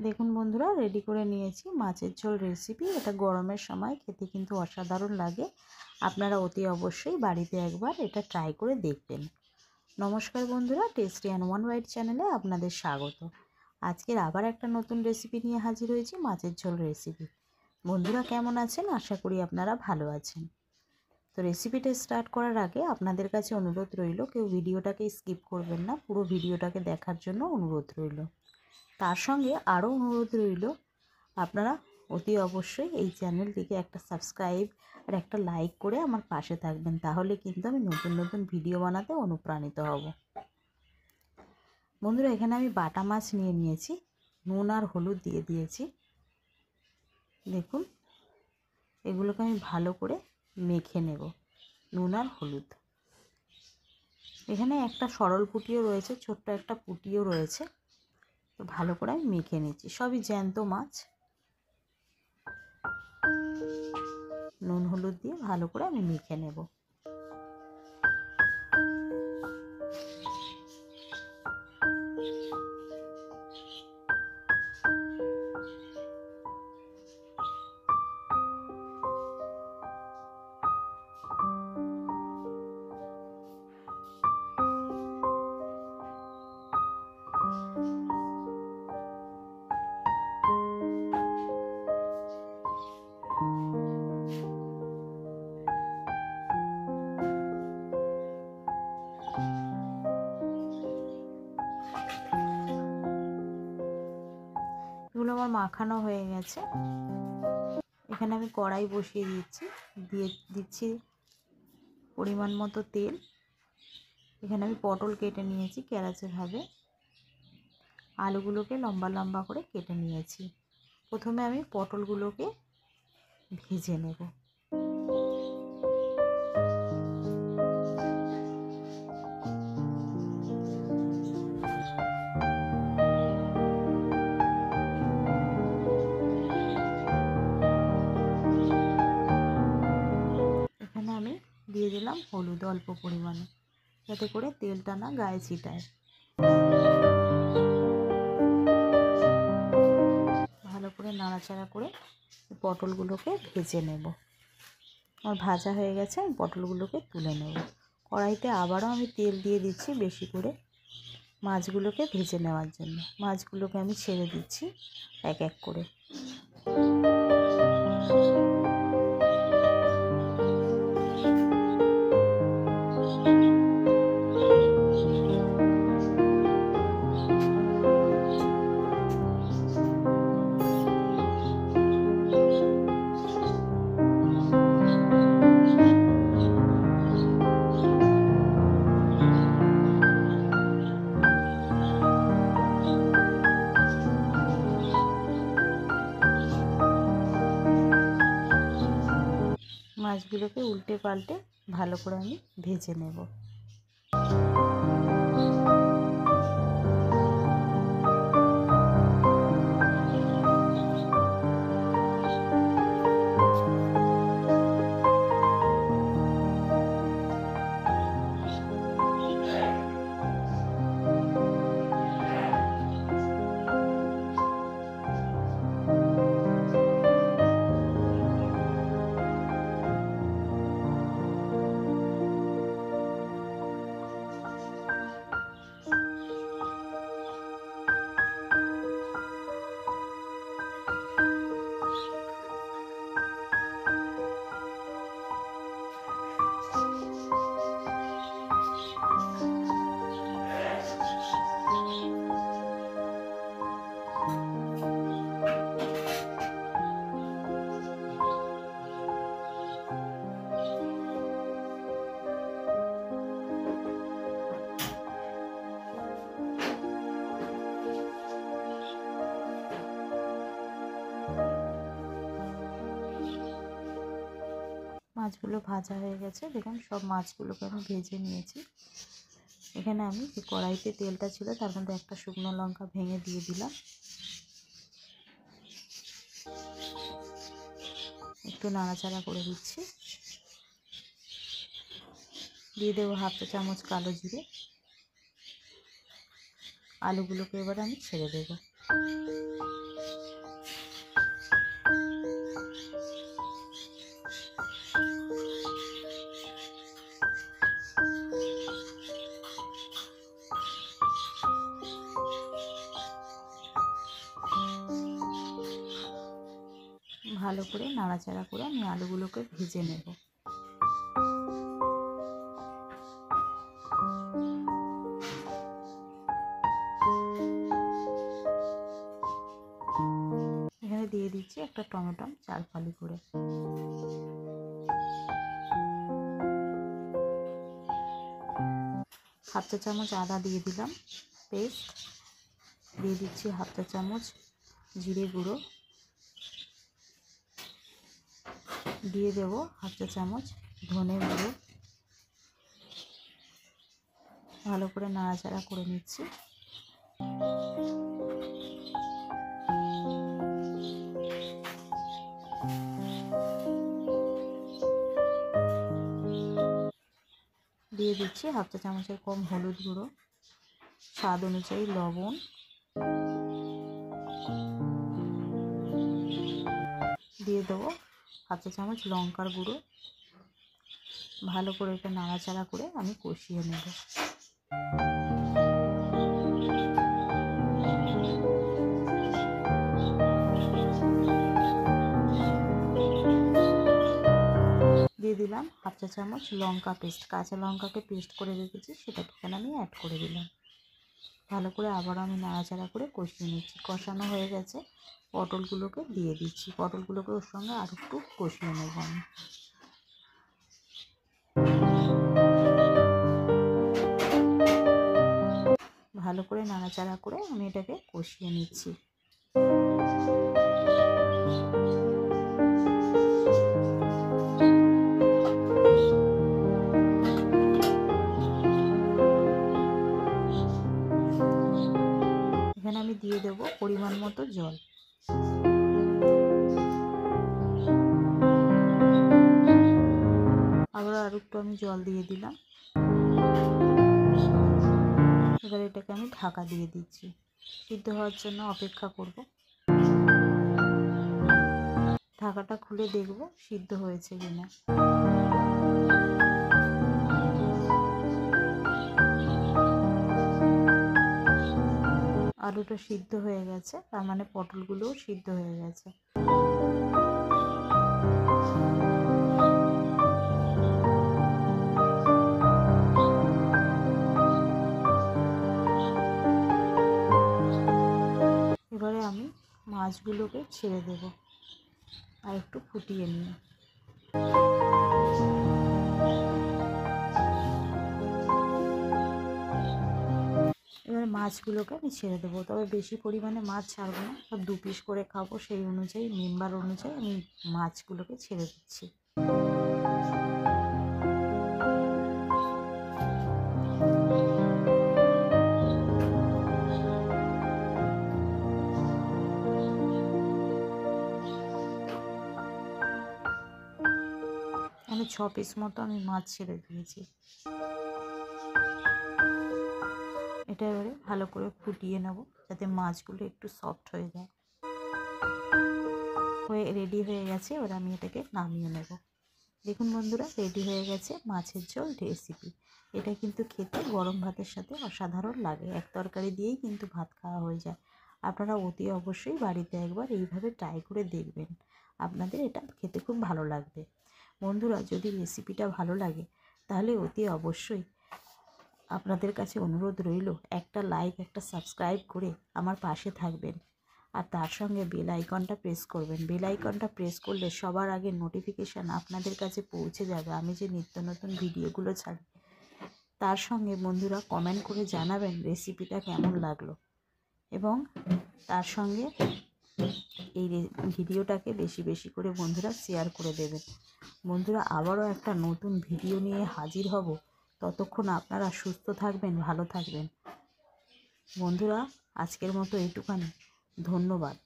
দেখুন বন্ধুরা, রেডি করে নিয়েছি মাছের ঝোল রেসিপি। এটা গরমের সময় খেতে কিন্তু অসাধারণ লাগে। আপনারা অতি অবশ্যই বাড়িতে একবার এটা ট্রাই করে দেখবেন। নমস্কার বন্ধুরা, টেস্টি অ্যান্ড ওয়ান ওয়াইড চ্যানেলে আপনাদের স্বাগত। আজকের আবার একটা নতুন রেসিপি নিয়ে হাজির হয়েছি, মাছের ঝোল রেসিপি। বন্ধুরা কেমন আছেন? আশা করি আপনারা ভালো আছেন। তো রেসিপিটা স্টার্ট করার আগে আপনাদের কাছে অনুরোধ রইল, কেউ ভিডিওটাকে স্কিপ করবেন না, পুরো ভিডিওটাকে দেখার জন্য অনুরোধ রইল। তার সঙ্গে আরও অনুরোধ রইল, আপনারা অতি অবশ্যই এই চ্যানেলটিকে একটা সাবস্ক্রাইব আর একটা লাইক করে আমার পাশে থাকবেন। তাহলে কিন্তু আমি নতুন নতুন ভিডিও বানাতে অনুপ্রাণিত হব। বন্ধুরা, এখানে আমি বাটা মাছ নিয়ে নিয়েছি, নুন আর হলুদ দিয়ে দিয়েছি। দেখুন, এগুলোকে আমি ভালো করে মেখে নেব, নুন আর হলুদ। এখানে একটা সরল পুঁটিও রয়েছে, ছোট্ট একটা পুঁটিও রয়েছে। তো ভালো করে আমি মেখে নিচ্ছি, সবই জ্যান্ত মাছ। নুন হলুদ দিয়ে ভালো করে আমি মেখে নেব। এগুলো আমার মাখানো হয়ে গেছে। এখানে আমি কড়াই বসিয়ে দিচ্ছি পরিমাণ মতো তেল। এখানে আমি পটল কেটে নিয়েছি ক্যারাচেভাবে, আলুগুলোকে লম্বা লম্বা করে কেটে নিয়েছি। প্রথমে আমি পটলগুলোকে ভেজে নেব। এখানে আমি দিয়ে দিলাম হলুদ অল্প পরিমাণে, যাতে করে তেলটা না গায়ে ছিটায়। ভালো করে নাড়াচাড়া করে পটলগুলোকে ভেজে নেব। আমার ভাজা হয়ে গেছে, আমি পটলগুলোকে তুলে নেব। কড়াইতে আবারও আমি তেল দিয়ে দিচ্ছি বেশি করে, মাছগুলোকে ভেজে নেওয়ার জন্য। মাছগুলোকে আমি ছেড়ে দিচ্ছি এক এক করে। মাছগুলোকে উল্টে পাল্টে ভালো করে আমি ভেজে নেব। মাছগুলো ভাজা হয়ে গেছে, দেখুন সব মাছগুলোকে আমি ভেজে নিয়েছি। এখানে আমি যে কড়াইতে তেলটা ছিল তার মধ্যে একটা শুকনো লঙ্কা ভেঙে দিয়ে দিলাম। একটু নাড়াচাড়া করে দিচ্ছি। দিয়ে দেবো হাফ চা চামচ কালো জিরে। আলুগুলোকে এবার আমি ছেড়ে দেবো। ভালো করে নাড়াচাড়া করে আমি আলুগুলোকে ভেজে নেব। এখানে দিয়ে দিচ্ছি একটা টমেটো 4 ফালি করে। হাফ চা চামচ আদা দিয়ে দিলাম পেস্ট, দিয়ে দিচ্ছি হাফ চা চামচ জিরে গুঁড়ো, দিয়ে দেব হাফ চা চামচ ধনে গুঁড়ো। ভালো করে নাড়াচাড়া করে নিচ্ছি। দিয়ে দিচ্ছি হাফ চা চামচের কম হলুদ গুঁড়ো, স্বাদ অনুযায়ী লবণ, দিয়ে দেবো হাফ চা চামচ লঙ্কার গুঁড়ো। ভালো করে এটা নাড়াচাড়া করে আমি কষিয়ে নেব। দিয়ে দিলাম হাফ চা চামচ লঙ্কা পেস্ট, কাঁচা লঙ্কাকে পেস্ট করে রেখেছি সেটাকে এখানে আমি অ্যাড করে দিলাম। ভালো করে আবারও আমি নাড়াচাড়া করে কষিয়ে নিচ্ছি। কষানো হয়ে গেছে, পটলগুলোকে দিয়ে দিচ্ছি। পটলগুলোকে ওর সঙ্গে আর একটু কষিয়ে নেব আমি। ভালো করে নাড়াচাড়া করে আমি এটাকে কষিয়ে নিচ্ছি। এখানে আমি দিয়ে দেবো পরিমাণ মতো জল। আবার আর একটু আমি জল দিয়ে দিলাম। এবার এটাকে আমি ঢাকা দিয়ে দিচ্ছি, সিদ্ধ হওয়ার জন্য অপেক্ষা করব। ঢাকাটা খুলে দেখব সিদ্ধ হয়েছে কিনা। আলুটা সিদ্ধ হয়ে গেছে, তার মানে পটলগুলোও সিদ্ধ হয়ে গেছে। এবারে আমি মাছগুলোকে ছেড়ে দেব আর একটু ফুটিয়ে নিয়ে। এবার মাছগুলোকে আমি ছেড়ে দেবো, তবে বেশি পরিমাণে মাছ ছাড়বো না, 2 পিস করে খাবো সেই অনুযায়ী, মেম্বার অনুযায়ী আমি মাছগুলোকে ছেড়ে দিচ্ছি। আমি 6 পিস মতো আমি মাছ ছেড়ে দিয়েছি। এটা এবারে ভালো করে ফুটিয়ে নেব যাতে মাছগুলো একটু সফট হয়ে যায়। রেডি হয়ে গেছে, এবার আমি এটাকে নামিয়ে নেব। দেখুন বন্ধুরা, রেডি হয়ে গেছে মাছের ঝোল রেসিপি। এটা কিন্তু খেতে গরম ভাতের সাথে অসাধারণ লাগে। এক তরকারি দিয়েই কিন্তু ভাত খাওয়া হয়ে যায়। আপনারা অতি অবশ্যই বাড়িতে একবার এইভাবে ট্রাই করে দেখবেন, আপনাদের এটা খেতে খুব ভালো লাগবে। বন্ধুরা, যদি রেসিপিটা ভালো লাগে তাহলে অতি অবশ্যই আপনাদের কাছে অনুরোধ রইল, একটা লাইক, একটা সাবস্ক্রাইব করে আমার পাশে থাকবেন। আর তার সঙ্গে বেল আইকনটা প্রেস করবেন। বেল আইকনটা প্রেস করলে সবার আগে নোটিফিকেশান আপনাদের কাছে পৌঁছে যাবে আমি যে নিত্য নতুন ভিডিওগুলো ছাড়ি। তার সঙ্গে বন্ধুরা কমেন্ট করে জানাবেন রেসিপিটা কেমন লাগলো, এবং তার সঙ্গে এই ভিডিওটাকে বেশি বেশি করে বন্ধুরা শেয়ার করে দেবেন। বন্ধুরা, আবারও একটা নতুন ভিডিও নিয়ে হাজির হব। ততক্ষণ আপনারা সুস্থ থাকবেন, ভালো থাকবেন। বন্ধুরা, আজকের মতো এইটুখানি। ধন্যবাদ।